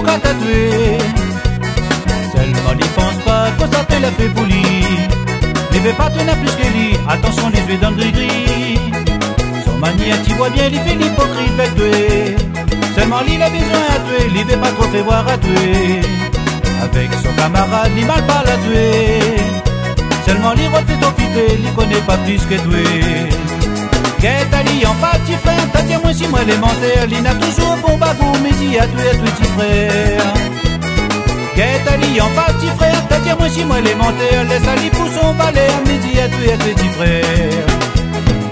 va tatouer. Seulement n'y pense pas que ça fait la fait pour lui. Ne fait pas tenir plus que lui, attention les yeux dans le gris-gris. Son manière tu vois bien, il fait l'hypocrite fait tuer. Seulement il a besoin à tuer, il veut pas trop fait voir à tuer. Avec son camarade, il mal pas la tuer. Seulement il refait profiter, il connaît pas plus que tuer. Qu'est Ali en petit frère, t'as dit moi si moi élémentaire, il n'a toujours bon bagou, mais il a tué petit frère. Qu'est Ali en petit frère, t'as dit moi si moi élémentaire, laisse Ali pour son balai, mais il a tué petit frère.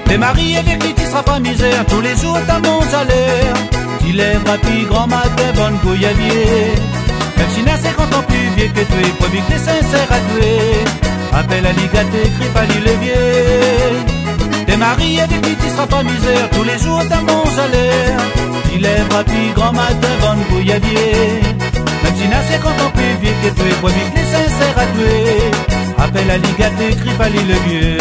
T'es marié avec lui, tu seras pas misère, tous les jours t'as mon salaire. Tu lèveras puis grand matin, bonne goyavier. Même si n'a 50 ans plus vieux que toi, promis que les sincères à tuer. Appelle à l'IGATE, crie pas l'Ilevier. T'es marié avec lui, tu seras pas misère, tous les jours t'as mon salaire. Tu lèveras puis grand matin, bonne goyavier. Même si n'a 50 ans plus vieux que toi, promis que les sincères à tuer. Appelle à l'IGATE, crie pas l'Ilevier.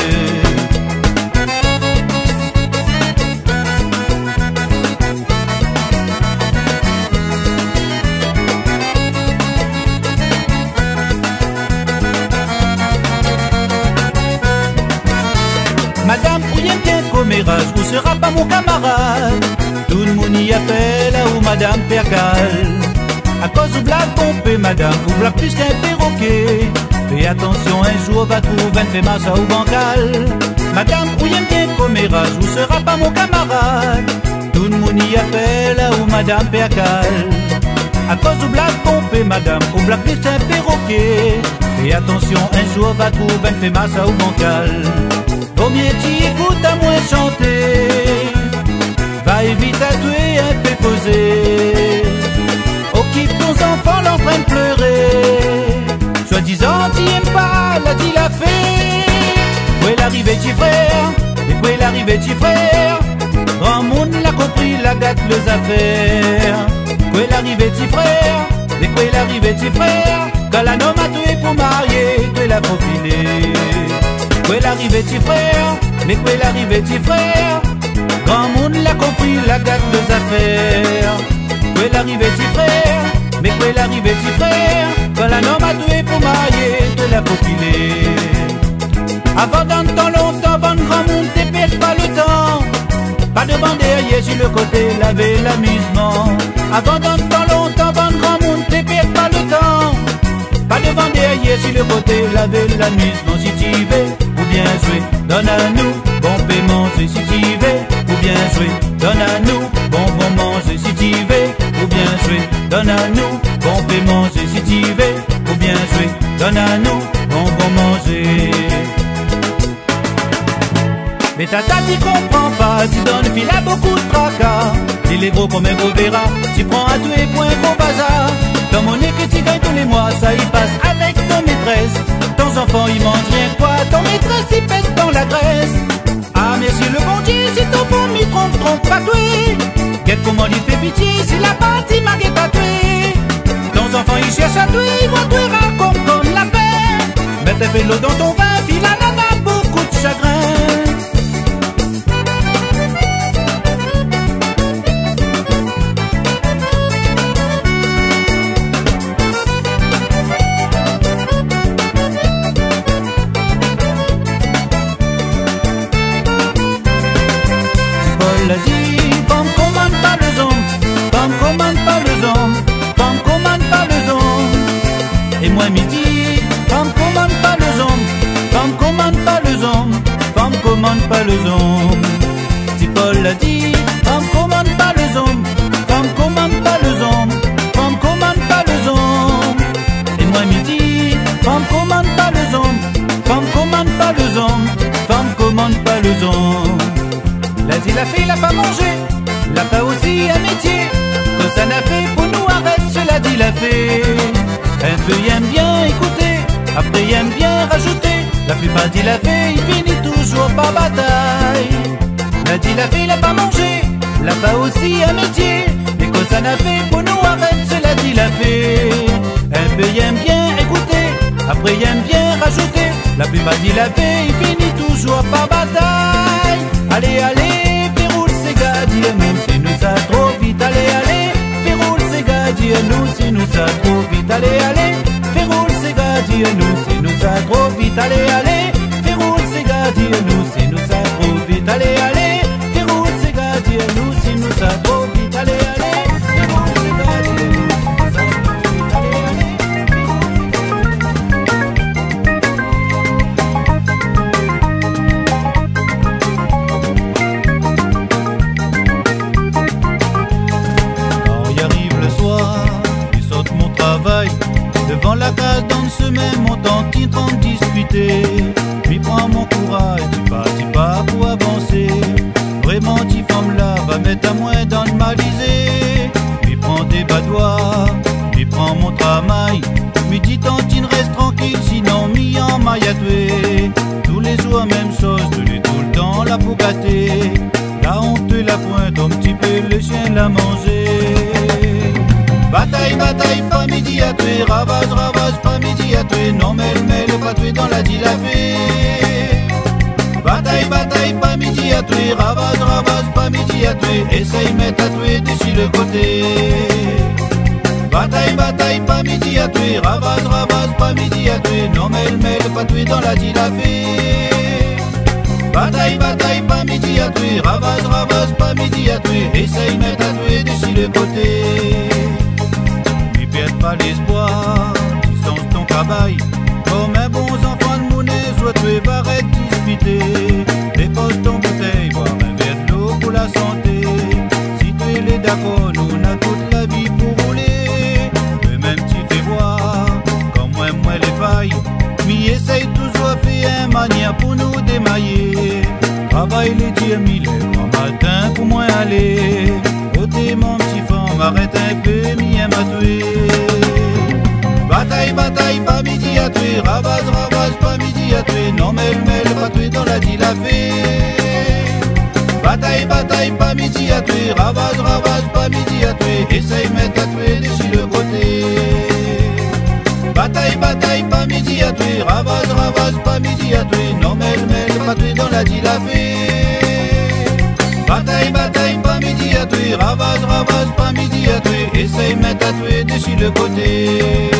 Madame, où y est bien commérage, où sera pas mon camarade? Tout le monde y appelle ou Madame Percal. À cause ou blague pompée, Madame, ou blague plus qu'un perroquet. Fais attention, un jour va trouver un fait massa ou bancal. Madame, où y est bien commérage, où sera pas mon camarade? Tout le monde y appelle ou Madame Percal. À cause ou blague pompée, Madame, ou blague plus qu'un perroquet. Fais attention, un jour va trouver un fait massa ou bancal. Vaut mieux t'y écoute à moins chanter. Va évite à tuer un peu posé. Occupe ton enfant, l'en train de pleurer. Soi-disant t'y aimes pas, là t'y l'a fait. Où est l'arrivée petit frère? Et où est l'arrivée petit frère? Grand monde l'a compris, la gâte les affaires. Où est l'arrivée petit frère? Et où est l'arrivée petit frère? Quand la nomme a tué pour marier, tu l'as profilé. Où est l'arrivée petit frère? Mais où est l'arrivée petit frère? Grand monde l'a compris, la gâte des affaires. Où est l'arrivée petit frère? Mais où est l'arrivée petit frère? Quand la nomme a tué pour marier, te l'a popilé. Avant d'un temps longtemps, bon grand monde, t'es pète pas le temps. Pas devant derrière, sur le côté, laver l'amusement. Avant d'un temps longtemps, bon grand monde, t'es pète pas le temps. Pas devant derrière, sur le côté, laver l'amusement. Si tu veux, ou bien jouer, donne à nous, bon paiement, si tu veux, ou bien jouer, donne à nous, bon manger, si tu veux, ou bien jouer, donne à nous, bon paiement, si tu veux, ou bien jouer, donne à nous, bon manger. Mais tata t'y comprends pas, tu donnes fil à beaucoup de tracas. Il est gros comme un gros verra, tu prends à tuer pour un gros bazar. Dans mon nez que tu gagnes tous les mois, ça y passe avec ton maîtresse. Ton enfant il mange rien quoi, ton maîtresse il pète dans la graisse. Ah merci le bon Dieu, si ton bon m'y trompe pas toi. Quel comment il fait pitié, si la partie m'a tatoué. Ton enfant il cherche à tuer, il va tuer comme la paix. Mets tes vélos dans ton vin, file à nana, beaucoup de chagrin. L'a dit, femme commande pas le zone, femme commande pas le zone, femme commande pas le zone. Et moi midi, femme commande pas le zone, femme commande pas le zone, femme commande pas le zone. Si Paul l'a dit, femme commande pas le zone, femme commande pas le zone, femme commande pas le zone. Et moi midi, femme commande pas le zone, femme commande pas le zone, femme commande pas le zone. L'a dit la fille, l'a pas mangé, l'a pas aussi un métier. Que ça n'a fait pour nous arrête, cela dit la fée. Un peu il aime bien écouter, après il aime bien rajouter. La plupart dit la fée, il finit toujours par bataille. L'a dit la fille, l'a pas mangé, l'a pas aussi un métier. Mais que ça n'a fait pour nous arrête, cela dit la fée. Un peu il aime bien écouter, après il aime bien rajouter. La plupart dit la fée, il finit toujours par bataille. Allez, allez, fais roule, c'est gars, même si nous ça trop vite. Allez, allez, fais roule, c'est gars, dis-nous si nous ça trop vite, allez, allez. Fais roule ces gars, dis-nous si nous ça trop vite, allez, allez. Fais roule ces gars, dis-nous si nous ça trop vite, allez, allez. Fais roule ces gars, dis-nous si nous ça trop vite, allez, allez. Fais roule ces gars, dis-nous si nous ça trop vite, allez, allez. Quand y arrive le soir, il saute mon travail. Devant la case dans une semaine, mon tanti train de discuter. Puis prends mon courage, tu pas pour avancer. Vraiment, t'y femme là, va mettre à moins dans le malisé. Puis prends des badois, puis prends mon travail. Puis dis tantine, reste tranquille, sinon mis en maille à tuer. Tous les jours, même chose, tenez tout le temps la peau gâtée. La honte et la pointe, un petit peu le chien l'a mangé. Bataille, bataille, pas midi à tuer, ravage, ravage, pas midi à tuer, non mêle, pas tuer dans la dilapée. Bataille, bataille, pas midi à tuer, ravage, ravage, pas midi à tuer, essaye mettre à tuer dessus le côté. Bataille, bataille, pas midi à tuer, ravage, ravage, pas midi à tuer, non mêle, pas tuer dans la dilapée. Bataille, bataille, pas midi à tuer, ravage, ravage, pas midi à tuer, essaye mettre à tuer dessus le côté. Perds pas l'espoir, tu sens ton cabaye. Comme un bon enfant de monnaie, soit tu vas arrêter disputer. Dépose ton bouteille, boire un verre de l'eau pour la santé. Si tu es d'accord, nous on a toute la vie pour rouler. Mais même tu fais voir, comme moi les failles. Mais essaye toujours faire un manière pour nous démailler. Travaille les dieux mille grand matin pour moi aller. Ôtez mon petit femme, arrête un peu, mien m'a tué. Bataille, bataille, pas midi à tuer, ravage, ravage, pas midi à tuer, non mêle, pas tuer dans la dilapée. Bataille, bataille, pas midi à tuer, ravage, ravage, pas midi à tuer, essaye mettre à tuer dessus le côté. Bataille, bataille, pas midi à tuer, ravage, ravage, pas midi à tuer, non mêle, pas tuer dans la dilapée. Bataille, bataille, pas midi à tuer, ravage, ravage, pas midi à tuer, essaye mettre à tuer dessus le côté.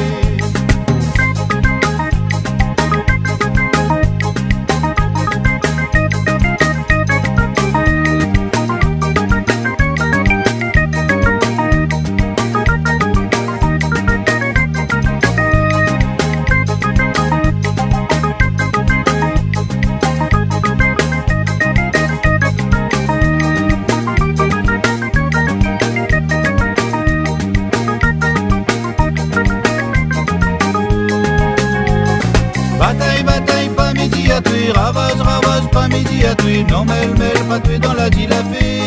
Ravage, ravage, pas midi à tuer, non mêle, pas tuer dans la dilapée.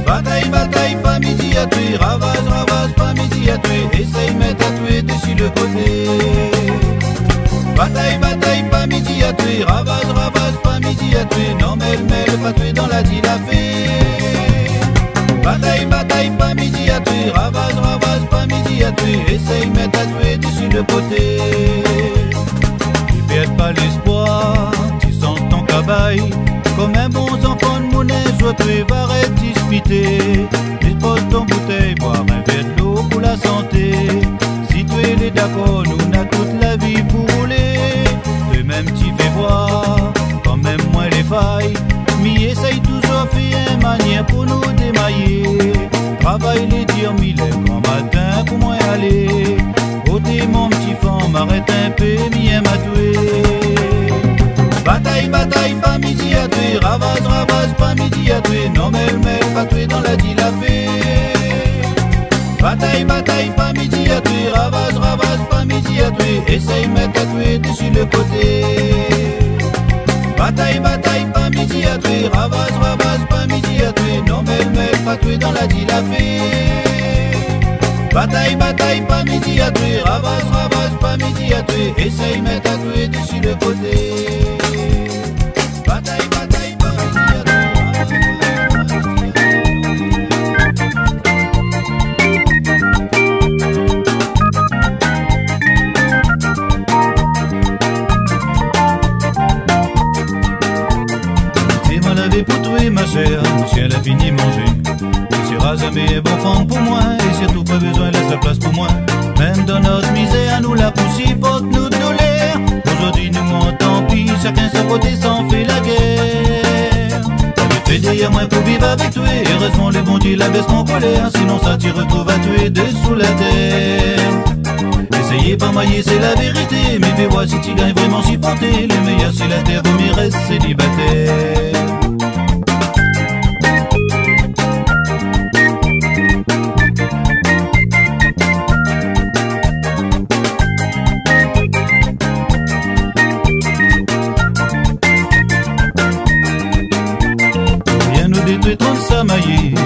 Bataille, bataille, pas midi à tuer, ravage, ravage, pas midi à tuer, essaye mettre à tuer dessus le côté. Bataille, bataille, pas midi à tuer, ravage, ravage, pas midi à tuer, non mêle, pas tuer dans la dilapée. Bataille, bataille, pas midi à tuer, ravage, ravage, pas midi à tuer, essaye mettre à tuer dessus le côté. Perds pas l'espoir, tu sens ton cabaye. Comme un bon enfant de monnaie, soit tu vas arrêter disputer. Dispose ton bouteille, boire un verre de l'eau pour la santé. Si tu es d'accord, nous on a toute la vie pour rouler. Toi-même tu fais voir, quand même moi les failles. Mais essaye toujours faire une manière pour nous démailler. Travaille les dire mille grand matin pour moi aller. Ôtez mon petit femme, arrête un peu, mien m'a tué. Bataille, bataille, pas midi à tuer, ravage, ravage, pas midi à tuer, non mêle, pas tuer dans la dilapée. Bataille, bataille, pas midi à tuer, ravage, ravage, pas midi à tuer, essaye mettre à tuer dessus le côté. Bataille, bataille, pas midi à tuer, ravage, ravage, pas midi à tuer, non mêle, pas tuer dans la dilapée. Bataille, bataille, pas midi à tuer, ravage, ravage, pas midi à tuer, essaye mettre à tuer dessus le côté. Bataille, bataille, pas midi à tuer, c'est mal lavé pour tuer ma chère, le chien l'a fini manger. sera jamais bon fond pour moi. Et surtout pas besoin laisse la place pour moi. Même dans notre misère, nous la poussons pour nous douleur. Aujourd'hui nous on tant pis, chacun son côté s'en fait la guerre. J'ai fait des moins pour vivre avec toi. Heureusement le bon Dieu la baisse mon colère. Sinon ça t'y retrouve à tuer dessous la terre. Essayez pas mailler, c'est la vérité. Mais fais voir si tu gagnes vraiment supporter. Le meilleur c'est la terre, vaut mieux rester célibataire.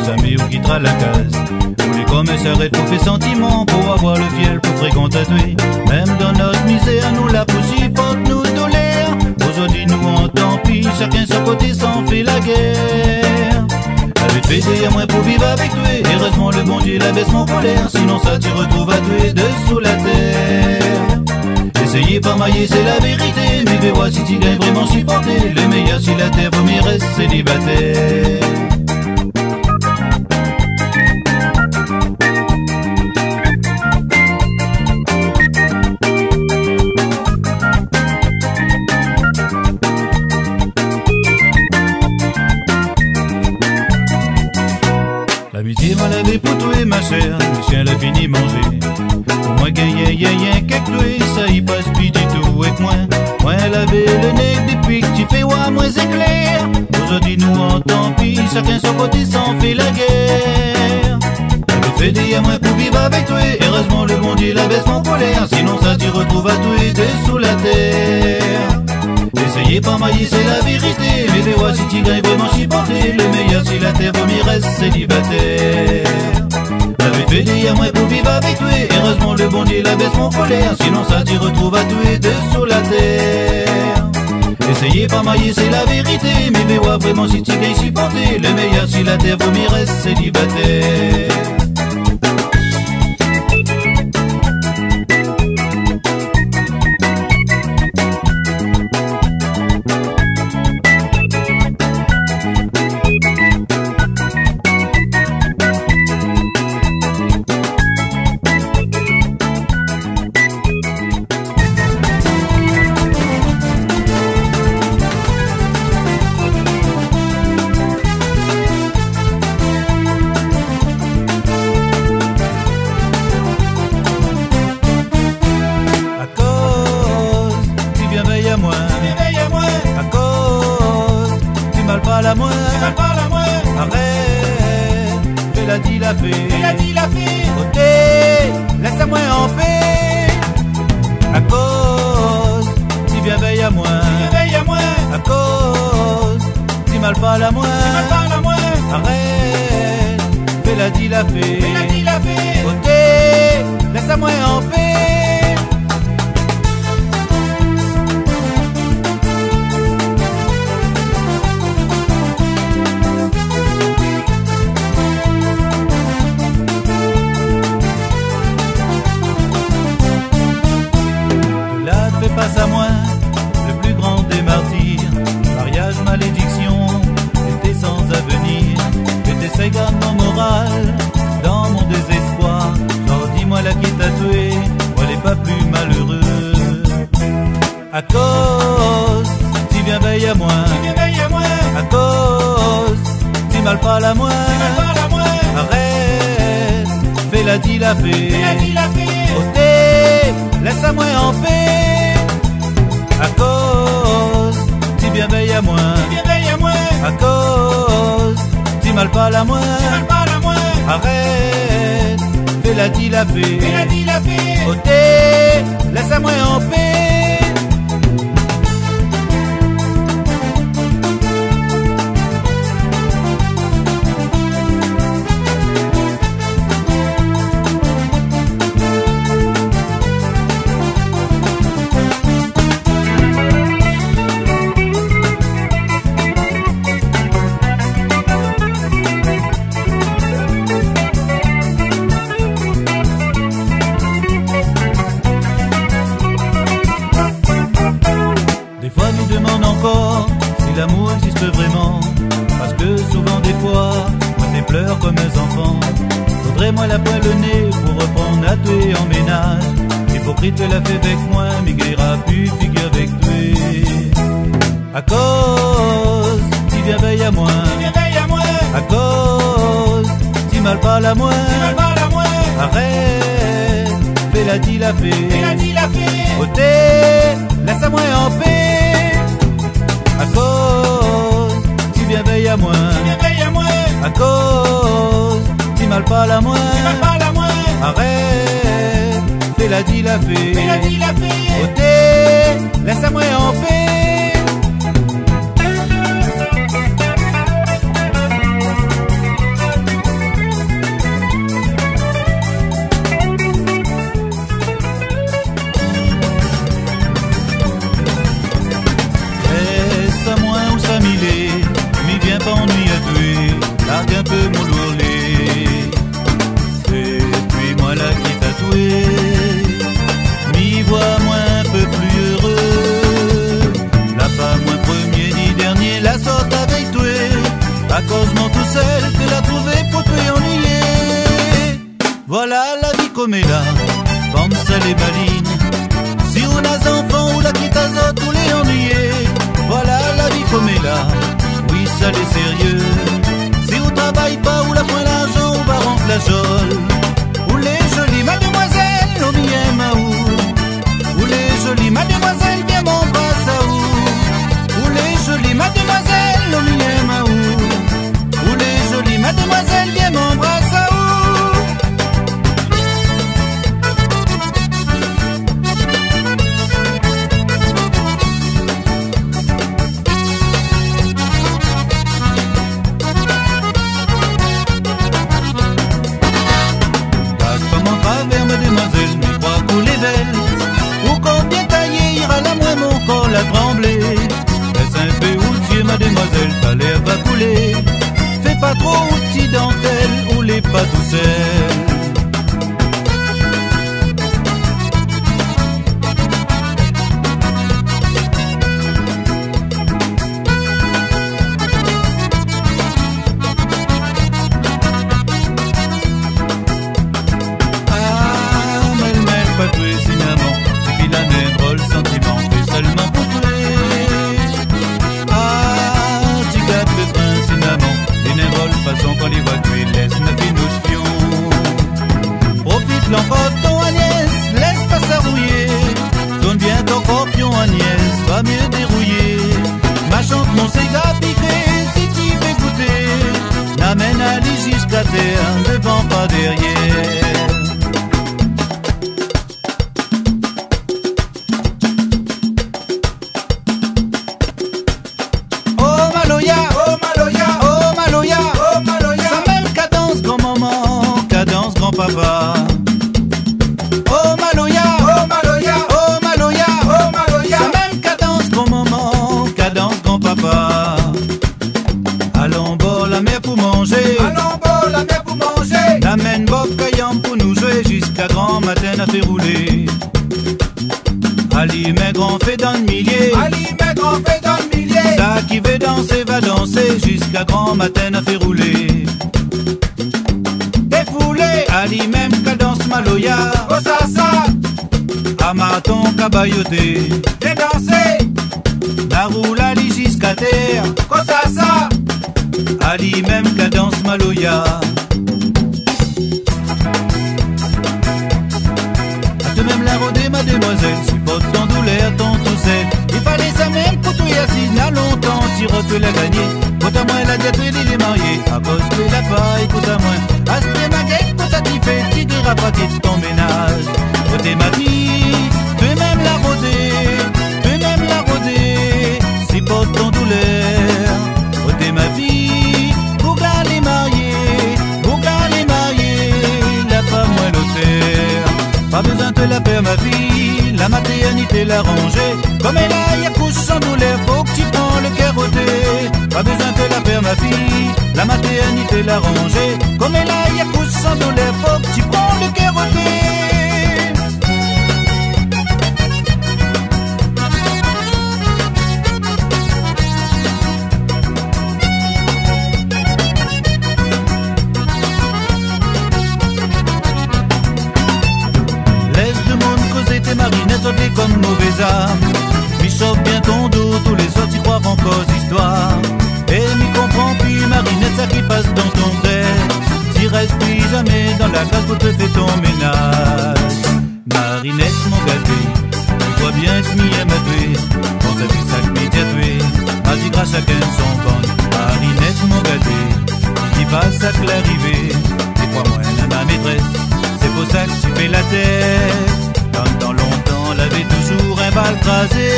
Jamais on quittera la case. Tous les commerces s'arrêtent pour faire sentiment, pour avoir le fiel, pour fréquenter. Même dans notre misère, nous la poussons, porte nous douleur. Aujourd'hui nous on tant pis, chacun son côté s'en fait la guerre. Avec pédé à moins pour vivre avec toi. Heureusement le bon Dieu la baisse mon colère. Sinon ça t'y retrouve à tuer dessous la terre. Essayez pas mailler, c'est la vérité. Mais fais voir si tu gagnes vraiment supporter. Le meilleur si la terre, vaut mieux rester célibataire. L'amitié m'a lavé pour toi ma chère, le chien l'a fini manger. Pour moi qu'il y a quelque toi, ça y passe plus du tout avec moi. Moi lavé le nez depuis que tu fais ouais moins éclair. Aujourd'hui nous on tant pis, chacun son côté s'en fait la guerre. Avec fait des moins pour vivre avec toi. Heureusement le bon Dieu la baisse mon colère. Sinon ça t'y retrouve à toi dessous la terre. Essayez pas mailler, c'est la vérité. Mais fais voir si tu gagnes vraiment supporter. Le meilleur si la terre, vaut mieux reste célibataire. Avec fait des moins pour vivre avec toi. Heureusement le bon Dieu la baisse mon colère. Sinon ça t'y retrouve à toi dessous la terre. Essayez pas mailler, c'est la vérité. Mais fais voir vraiment si tu gagnes supporter. Le meilleur si la terre, vaut mieux reste célibataire. la moins, arrête, fais-la dilaper, côté, laisse-moi en paix, à cause, si bien veille à moi, à cause, si mal pas la moins, arrête, fais-la dilaper, côté, laisse-moi en paix. Passe à moi, le plus grand des martyrs. Mariage, malédiction, était sans avenir. Et t'essayes garde mon moral, dans mon désespoir. Genre dis-moi là qui t'a tué, moi les pas plus malheureux. À cause, si bien veille à moi, à cause, si mal pas la moi, arrête, fais-la dilaper, ôtez, laisse-moi en paix. À cause, si bien veille à moi, à cause, si mal pas la moi, arrête, fais-la dilaper, ôtez, laisse-moi en paix. Si l'amour existe vraiment, parce que souvent des fois, moi c'est pleure comme un enfant. Faudrait-moi la poêle le nez pour reprendre à tuer en ménage. Hypocrite la fait avec moi, mais guérira plus figure avec toi. À cause, tu viens veille à moi. À cause, tu mal parles à moi. Arrête, fais la dit la fée. Ôtez, laisse-moi en paix. À cause, tu viens veille à moi. À cause, tu mal parles à moi. Arrête, fais la dit la fée. Ôtez, laisse-moi en paix. Largue un peu mon lourlet, et puis moi là qui tatoué, m'y vois moins un peu plus heureux. Là pas moins premier ni dernier, la sorte avec toi, à cause mon tout seul que la trouvé pour te ennuyer. Voilà la vie comme elle là, comme ça les balines. Si on a enfants ou la quitte à zot ou les ennuyer. Voilà la vie comme elle là, oui ça les sérieux. Si on travaille pas ou la point l'argent ou baron flageole. Ou les jolies mademoiselles au mien maou. Ou les jolies mademoiselles viens mon bras à où. Ou les jolies mademoiselles au mien maou. Ou les jolies mademoiselles viens mon bras à où. Ou combien taillé ira la moins mon col à trembler. Laisse un peu outil mademoiselle, ta l'air va couler. Fais pas trop outil dentelle ou les pas tout seuls. Quand les voix tu laisse ma fille nous fions. Profite l'enfant ton Agnès, laisse pas ça rouiller. Donne bien ton corpion Agnès, va mieux dérouiller. Ma chante mon cigare piqué, si tu veux goûter. N'amène Ali jusqu'à terre, devant pas derrière. Papa. Oh Maloya, oh Maloya, oh Maloya, oh Maloya. Sa même cadence grand maman, cadence grand papa. Allons bord la mer pour manger. Allons bord la mer pour manger. L'amène Bob Caillant pour nous jouer jusqu'à grand matin à faire rouler. Ali mes grands fait dans le millier. Ali mes grands fait dans le millier. Ça qui veut danser va danser jusqu'à grand matin à faire rouler. Ali même cadence Maloya. Oh ça ça. Amaton cabayoté. Viens danser. La roule Ali jusqu'à terre. Oh ça ça. Ali même cadence Maloya. A te même la rodée ma demoiselle. Supporte ton douleur, ton tout seul. Il fallait ça même pour tout y assis. N'a longtemps, tu l'as gagné. Écoute à moi la diète il est marié. À cause de la paille, écoute à moi. Aspect ma guette, pour ça t'y fait. Tu diras pas quitte ton ménage. Côté ma vie, toi-même la rodée. Toi-même la rodée. Si porte ton douleur. Côté ma vie, pour les mariés. Pour les mariés. La femme moi l'auteur. Pas besoin de la faire ma fille. La maternité l'a rangée. Comme elle a, y a couche sans douleur. Faut que tu prends le cœur ôté. Pas besoin de la faire ma fille. La maternité l'a rangée. Comme elle a, y a couche sans douleur. Faut que tu prends le cœur ôté. mon cause histoire. Et m'y comprends puis Marinette, ça qui passe dans ton tête. T'y restes plus jamais dans la case pour te faire ton ménage. Marinette, mon gâté, tu vois bien que m'y aime à tuer. On sait plus ça que m'y t'a tué. Vas-y, grâce chacun son bonne. Marinette, mon gâté, qui passe à l'arrivée. Et crois-moi, nana maîtresse, c'est pour ça que tu fais la tête. Comme dans longtemps, elle avait toujours un bal crasé.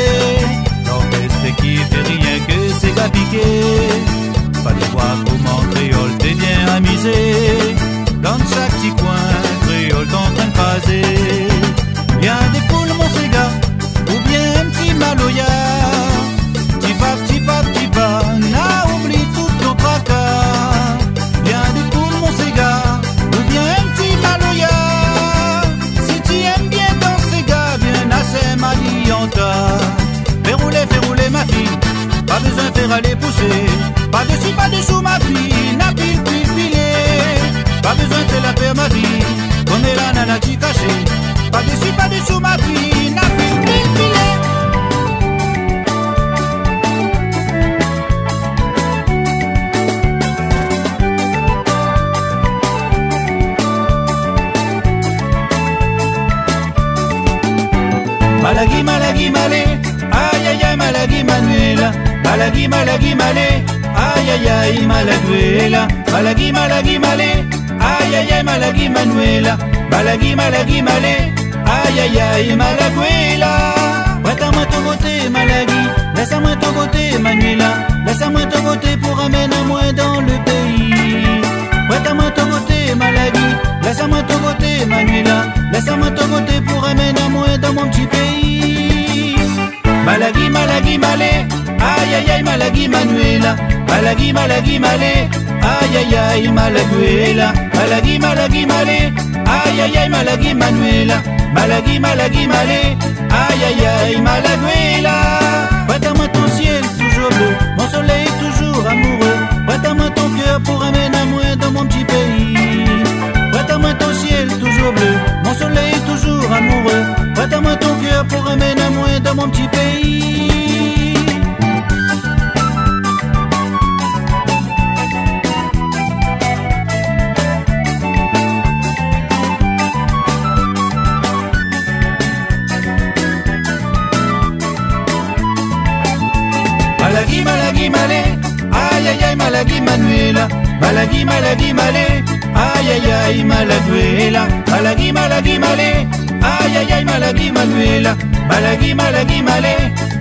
L'orchestre qui fait rien que ses gars piqués. Fallait voir comment créole t'es bien amusé. Dans chaque petit coin, créole t'en train de craser. Bien des poules mon Sega, ou bien un petit maloya. Petit pas, n'a oublie tout ton tracas. Bien des poules mon Sega, ou bien un petit maloya. Si tu aimes bien ton Sega, bien assez malianta. Fais rouler ma fille, pas besoin de faire aller pousser. Pas dessus, pas dessous ma fille, n'a pile, pas besoin de te la faire ma vie, comme la nana qui cachée. Pas dessus, pas dessous ma fille, n'a pile, Malagui, malagui, malé, aïe aïe aïe, malagui, Manuela. Malagui, malagui, malé, aïe aïe aïe, malaguela. Malagui, malagui, malé, aïe aïe aïe, malagui, Manuela. Malagui, malagui, malé, aïe aïe aïe, malaguela. Prête-moi ton côté, Malagui, laisse-moi ton côté, Manuela. Laisse-moi ton côté pour amener moi dans le pays. Prête-moi ton côté, Malagui, laisse-moi ton côté, Manuela. Laisse-moi ton côté pour amener moi dans mon petit pays. Malagui, malagui, malé, aïe aïe aïe, malagui, Manuela. Malagui, malagui, malé, aïe aïe aïe, malaguela. Malagui, malagui, malé, aïe aïe aïe, malagui, Manuela. Malagui, malagui, malé, aïe aïe aïe, malaguela. Prête-moi ton ciel toujours bleu, mon soleil toujours amoureux. Prête-moi ton cœur pour amener moi dans mon petit pays. Prête-moi ton ciel toujours bleu, mon soleil toujours amoureux. Prête-moi ton cœur pour amener moi dans mon petit pays. Malagui, malagui, malé, aïe aïe aïe, malagui, Manuela. Malagui, malagui, malé, aïe aïe aïe, malaguela. Malagui, malagui, malé, aïe aïe aïe, malagui, Manuela. Malagui, malagui, malé,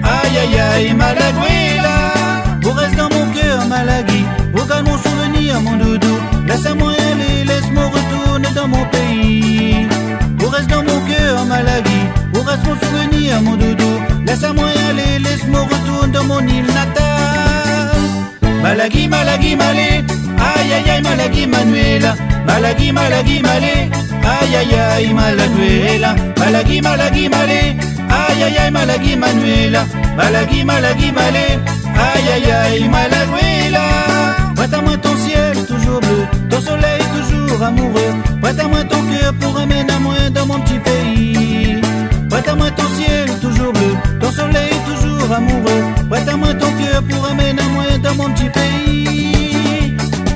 aïe aïe aïe, malaguela. Vous reste dans mon cœur, Malagui, vous garde mon souvenir, mon doudou. Laisse-moi aller, laisse-moi retourner dans mon pays. Vous reste dans mon cœur, Malagui, vous reste mon souvenir, mon doudou. Laisse-moi aller, laisse-moi retourner dans mon île natale. Malagui, malagui, malé, aïe aïe aïe, malagui, Manuela. Malagui, malagui, malé, aïe aïe aïe, malaguela. Malagui, malagui, malé, aïe aïe aïe, malagui, Manuela. Malagui, malagui, malé, aïe aïe aïe, malaguela. Prête-moi ton ciel toujours bleu, ton soleil toujours amoureux. Prête-moi ton cœur pour amener moi dans mon petit pays. Prête-moi ton ciel toujours bleu, ton soleil toujours amoureux. Prête-moi ton cœur pour amener moi dans mon petit pays.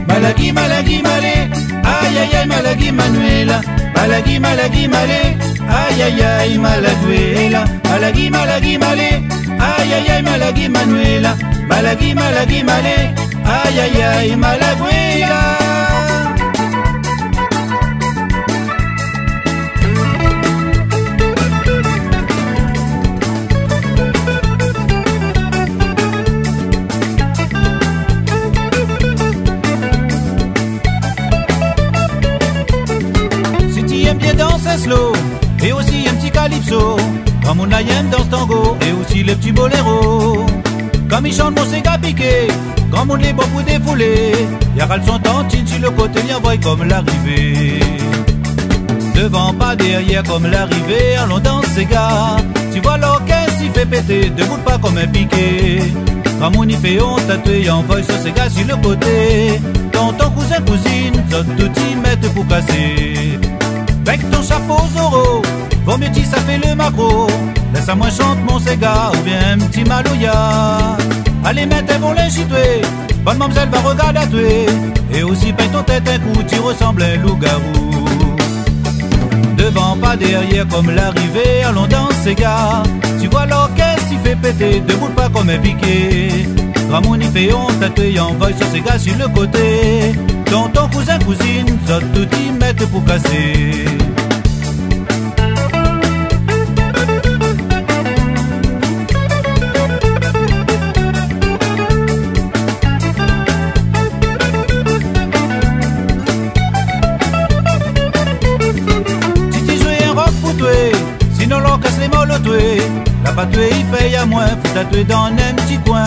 Malagui, malagui, malé, aïe aïe aïe, malagui, Manuela. Malagui, malagui, malé, aïe aïe aïe, malaguela. Malagui, malagui, malé, aïe aïe aïe, malagui, Manuela. Malagui, malagui, malé, aïe aïe aïe, malaguela. Slow, et aussi un petit calypso, comme on aime dans ce tango, et aussi les petits boléros. Comme ils chantent mon Sega piqué, comme on les boit pour défouler. Y'a le son tantine sur le côté, y'en voit comme l'arrivée. Devant pas derrière comme l'arrivée, allons dans Sega. Tu vois l'orchestre il fait péter, debout pas comme un piqué. Comme on y fait honte, tatoué, y'en voit sur Sega sur le côté. Tonton, cousin, cousine, zone tout y mettent pour casser. Avec ton chapeau Zorro, vaut mieux ça fait le macro. Laisse-moi chante mon Sega ou bien un petit Maloya. Allez, mets tes vont les chitouer. Bonne mamzelle va regarder à tuer. Et aussi paye ton tête un coup, tu ressembles à un loup-garou. Devant, pas derrière, comme l'arrivée, allons dans ces gars. Tu vois l'orchestre, il fait péter, debout pas comme un piqué. Ramon, il fait honte, tatoué, envoie sur ces gars sur le côté. Tonton, cousin, cousine, zot tout y mettent pour casser. Sinon l'on casse les molles au tuer. La patouée il paye à moins, faut tatouer dans un petit coin.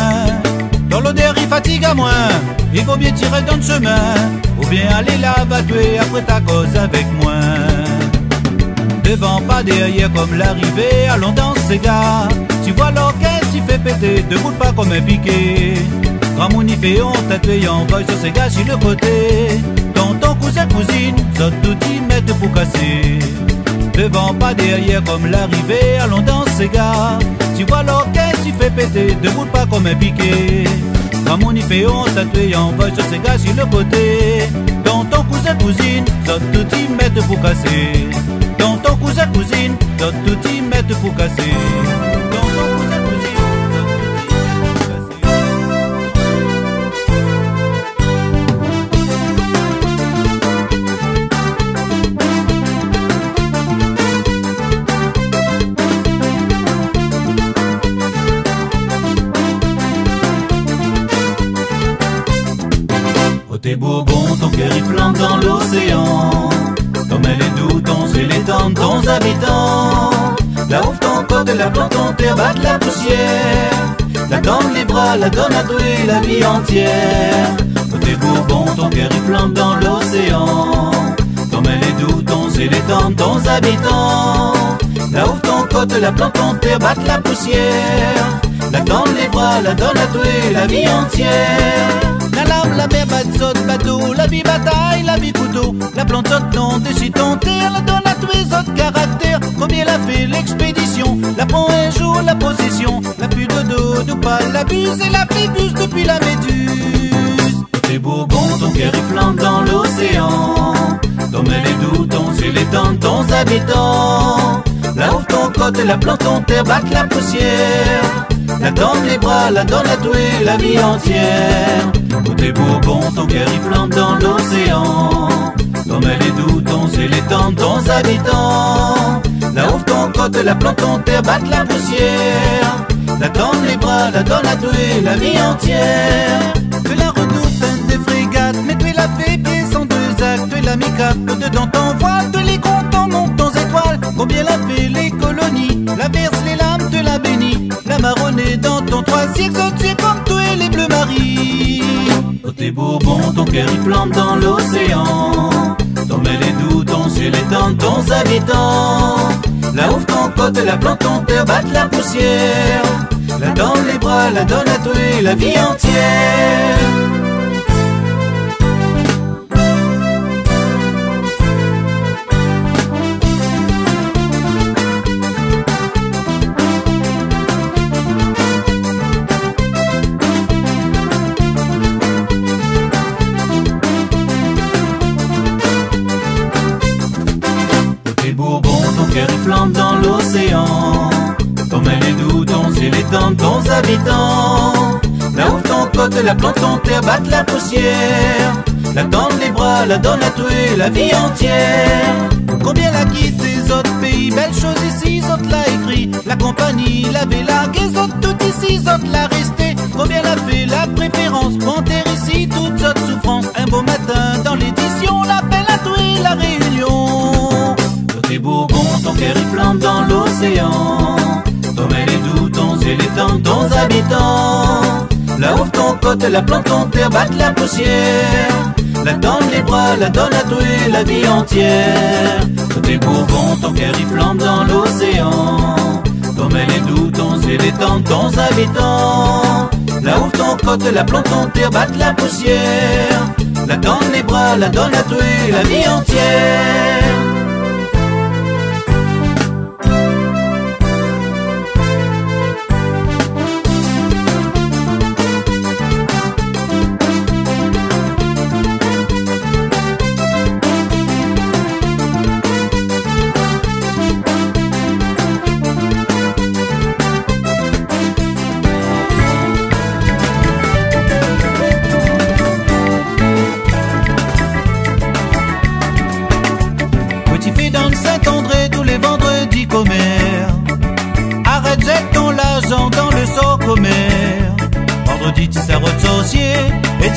Dans l'odeur il fatigue à moins, il vaut bien tirer dans le chemin. Ou bien aller là batouer après ta cause avec moi. Devant pas derrière comme l'arrivée, allons dans ces gars. Tu vois l'orchestre il fait péter, debout pas comme un piqué. Grand moun il fait honte, tatoué envoie sur ces gars sur le côté. Tonton, cousin, cousine, zot tout y mettent pour casser. Devant, pas derrière comme l'arrivée, allons dans ces gars. Tu vois l'orchestre, il fait péter, debout pas comme un piqué. Comme on y fait honte, tatoué, envoie sur ces gars sur le côté. Tonton, cousin, cousine, zot tout y mettent pour casser. Tonton, cousin, cousine, zot tout y mettent pour casser. Tonton, cousin, cousine, T'es bourbon, ton cœur il flambe dans l'océan. Comme elle est doux, ton ciel est tendre, ton habitant. La ouvre ton côte, la plante ton terre, batte la poussière. La donne les bras, la donne à toi la vie entière. T'es bourbon, ton cœur il flambe dans l'océan. Comme elle est doux, ton ciel est tendre, ton habitant. La ouvre ton côte, la plante ton terre, batte la poussière. La donne les bras, la donne à toi la vie entière. La lame, la mer, bat saute, bateau, la vie bataille, la vie couteau. La plante saute, non, décide ton terre, la donne à tous les autres caractères. Combien la fait l'expédition, la prend un jour la possession. La pue de dos, de pas l'abuse et la flébuse depuis la méduse. T'es bourbon, ton cœur il flambe dans l'océan. Comme elle est doux, ton ciel est tendre, ton habitant. La ouvre ton côte et la plante ton terre, batte la poussière. La donne les bras, la donne à toi la vie entière. T'es bourbon, ton cœur il flambe dans l'océan. Comme elle est doux, ton ciel est tendre, ton habitant. La ouvre ton côte, la plante ton terre, batte la poussière. La donne les bras, la donne à toi la vie entière. Que la redoute des frégates, mais tu la fais pied sans deux actes. Tu la mi-cap, dedans ton voile, tu les comptes, monte ton étoile. Combien la fait les colonies, la verse les lames, tu la bénis. La marronnée dans ton troisième, tu es comme toi et les bleus maris. T'es bourbon, ton cœur il flambe dans l'océan. Ton mêle est doux, ton ciel est tendre, ton habitant. La ouvre ton côte, la plante ton terre, batte la poussière. La donne les bras, la donne à toi la vie entière. Cœur il flambe dans l'océan. Comme elle est doux, ton ciel est tendre, ton habitant. La ouvre ton côte, la plante ton terre, batte la poussière. La donne les bras, la donne à toi la vie entière. Combien la quitte des autres pays, belle chose ici, autres l'a écrit. La compagnie, la villa, les autres tout ici, autres l'a resté. Combien la fait la préférence, panthère ici, toutes autres souffrances. Un beau matin dans l'édition, l'appel à toi la réunion. T'es bourbon, ton cœur il flambe dans l'océan. Comme elle est doux, ton ciel est tendre, ton habitant. La ouvre ton côte, la plante ton terre, batte la poussière. La donne les bras, la donne à toi la vie entière. T'es bourbon, ton cœur il flambe dans l'océan. Comme elle est doux, ton ciel est tendre, ton habitant. La ouvre ton côte, la plante ton terre, batte la poussière. La donne les bras, la donne à toi la vie entière.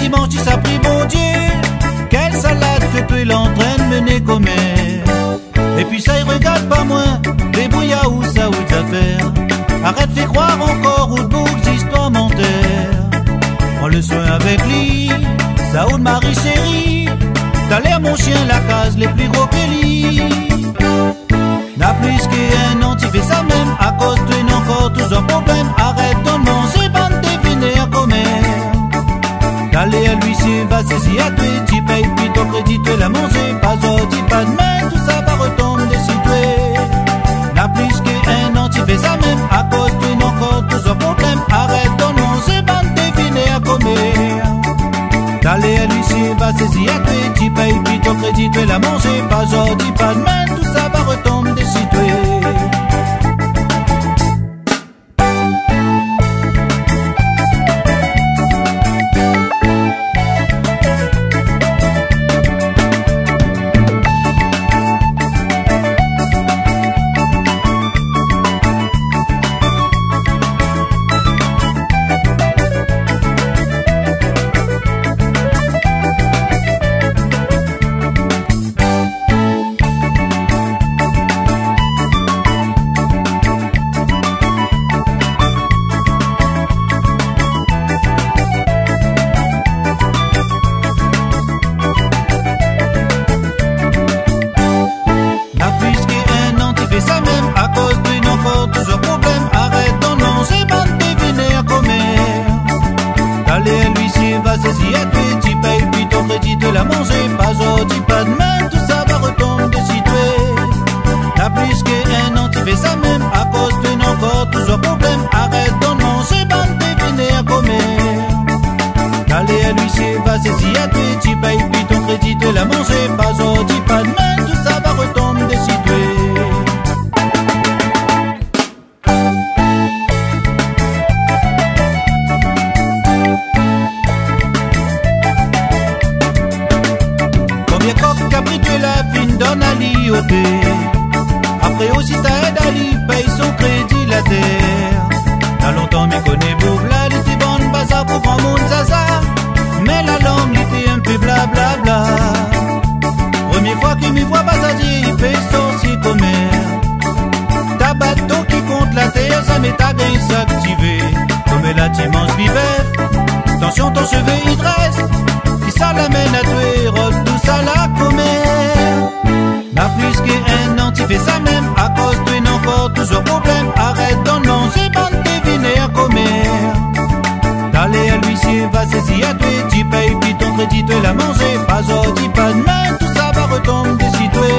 dimanche, il s'apprit bon Dieu. Quelle salade que peu l'entraîne mener commère. Et puis ça il regarde pas moins, débrouilla où ça ou des affaires. Arrête fait croire encore ou de boucles histoires mentères. Prends le soin avec lui, ça ou de Marie chérie. T'as l'air mon chien la case les plus gros que lui. N'a plus qu'un an, tu fais ça même. À cause de encore tous un problème. Arrête ton nom, c'est bande deviner à commère. D'aller à lui, c'est va saisir à toi. Tu payes, puis ton crédit, tu l'as mangé. Pas sorti, pas de main, tout ça va retomber de situé. N'a plus qu'un an, tu fais ça même. À cause de encore tous un problème. Arrête ton nom, c'est bande deviner à commère. D'aller à lui, c'est va saisir à toi. Tu payes, puis ton crédit, tu l'as mangé. Pas sorti, pas de main, tout ça va retomber de situé. Après aussi ta aide à lui paye son crédit la terre. T'as longtemps mais connais Bourgla, il était bonne bazar pour grand monde zaza. Mais la langue était un peu blablabla. Première fois qu'il me voit bazadier, il paye sorcier commère. Ta bateau qui compte la terre, ça m'est à gain s'activer. Comme la dimanche bibef, attention ton cheveu il dresse. Qui ça l'amène à tuer, robe tout ça la commère. N'a plus qu'un an, tu fais ça même. À cause de encore toujours problème. Arrête ton nom, c'est bande deviner à commère. D'aller à l'huissier, va saisir à toi. Tu payes, puis ton crédit te l'a mangé. Pas sorti, pas de main, tout ça va retomber de situé.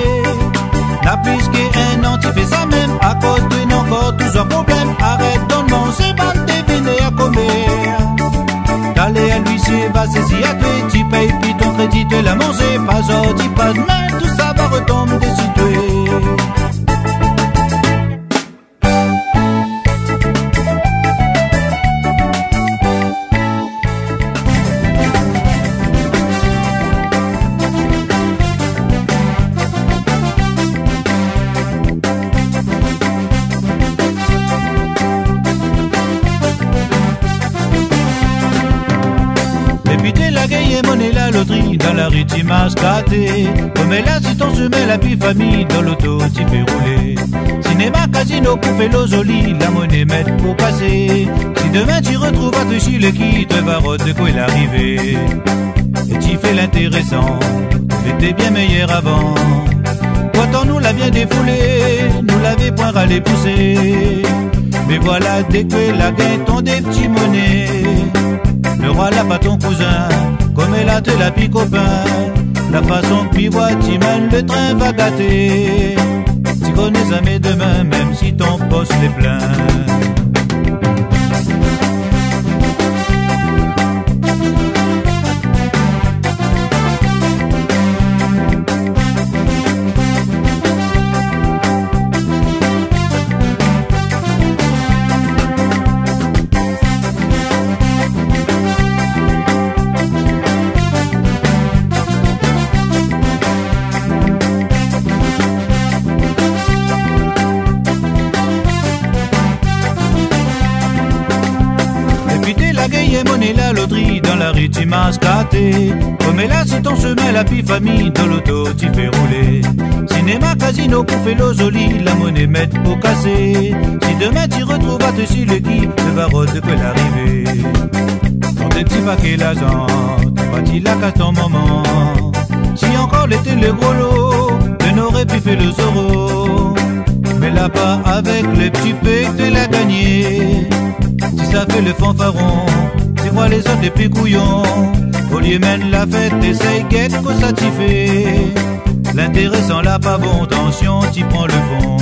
N'a plus qu'un an, tu fais ça même. À cause de encore toujours problème. Arrête ton nom, c'est bande deviner à commère. D'aller à l'huissier, va saisir à toi. Tu payes, puis ton crédit te l'a mangé. Pas sorti, pas de main, tout ça va retomber de situé. Monnaie la loterie, dans la rue tu m'as scaté. Comme là si ton semelle la puis famille, dans l'auto tu fais rouler. Cinéma, casino, pour faire l'eau jolie, la monnaie mettre pour passer. Si demain tu retrouves à te chiller qui te varote de quoi il arrivé. Et tu fais l'intéressant, t'étais bien meilleur avant. Pourtant nous l'a bien défoulé, nous l'avait point râlé poussé. Mais voilà dès que la gagne ton des petits monnaies. Le roi là pas ton cousin, comme elle a te la pique copain. La façon que tu vois, tu mènes le train va gâter. Tu connais jamais demain, même si ton poste est plein. gaye monnaie, la loterie, dans la rue tu m'as scaté. Comme là si ton chemin, la famille, dans l'auto tu fais rouler. Cinéma, casino, pour faire l'ozoli, la monnaie mette pour casser. Si demain tu retrouves à te sur le qui, le varot de quoi l'arrivée. Dans tes petits paquets l'argent, t'as bâti la casse ton moment. Si encore l'été le gros lot, tu n'aurais pu faire le zoro. Mais là-bas avec les petits pays tu l'as gagné. Si ça fait le fanfaron, tu vois les autres les plus couillons. Au lieu mène la fête, essaye qu'être que ça t'y fait. L'intéressant là pas bon, tension, t'y prends le fond.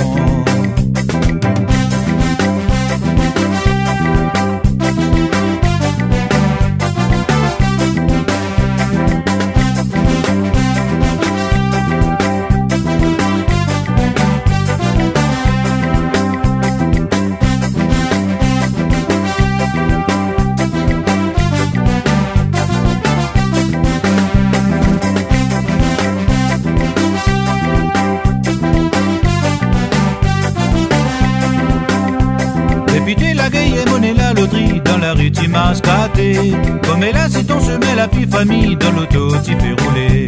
Député, la gaye monnaie, la loterie, dans la rue tu m'as scaté. Comme là si ton chemin, la famille, dans l'auto tu fais rouler.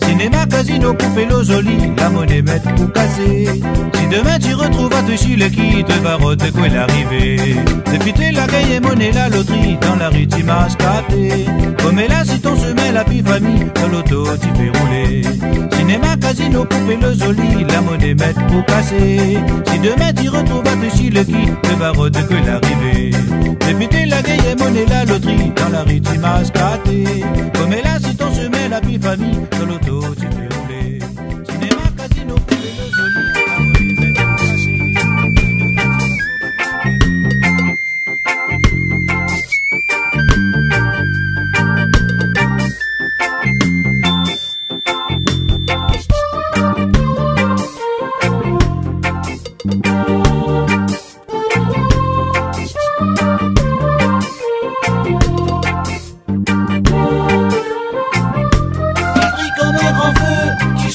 Cinéma, casino, pour faire l'ozoli, la monnaie mette pour casser. Si demain tu retrouves à te chiller qui te varot de quoi l'arrivée. Député, la gaye monnaie, la loterie, dans la rue tu m'as scaté. Comme là si ton chemin, la famille, dans l'auto tu fais rouler. Cinéma, casino, pour faire l'ozoli, la monnaie mette pour casser. Si demain tu retrouves à te chiller qui te varot de que l'arrivée. Député, la gaye monnaie, la loterie, dans la rue tu m'as scaté. Comme là si ton chemin, la famille, dans l'auto tu fais rouler. Cinéma, casino, pour faire l'ozoli, la monnaie mette pour casser.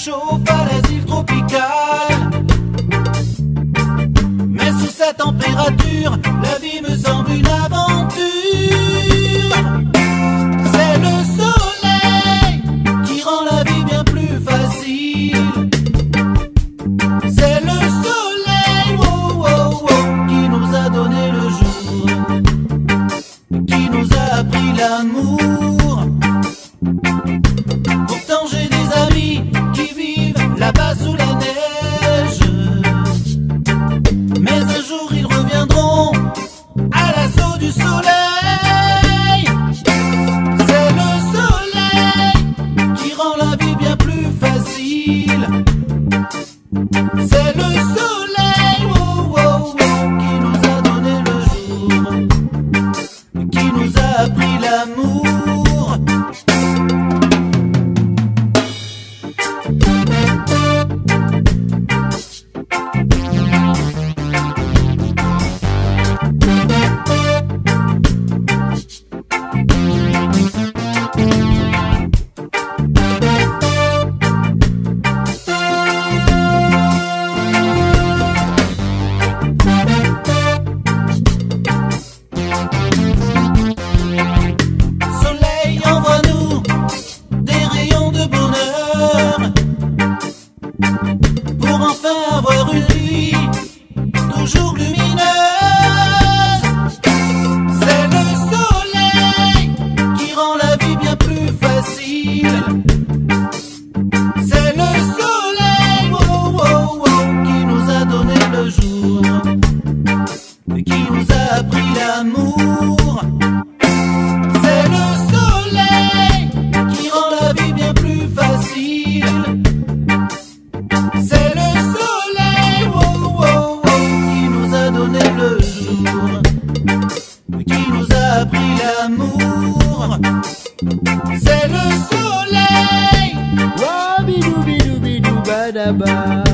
Chauffe à l'asile tropical. Mais sous sa température, la vie me semble une aventure. C'est le soleil qui rend la vie bien plus facile. C'est le soleil oh, oh, oh, qui nous a donné le jour, qui nous a appris l'amour. Pourtant j'ai des amis là-bas sous la neige, mais un jour ils reviendront à l'assaut du soleil. C'est le soleil qui rend la vie bien plus facile. C'est le soleil oh, oh, oh, qui nous a donné le jour, qui nous a appris l'amour. Pour enfin avoir une nuit toujours lumineuse. C'est le soleil qui rend la vie bien plus facile. C'est le soleil oh, oh, oh, qui nous a donné le jour, qui nous a appris l'amour. C'est le soleil qui rend la vie bien plus facile. C'est le soleil oh, oh, oh, qui nous a donné le jour, qui nous a appris l'amour. C'est le soleil. Wabidou bidou bidou badaba.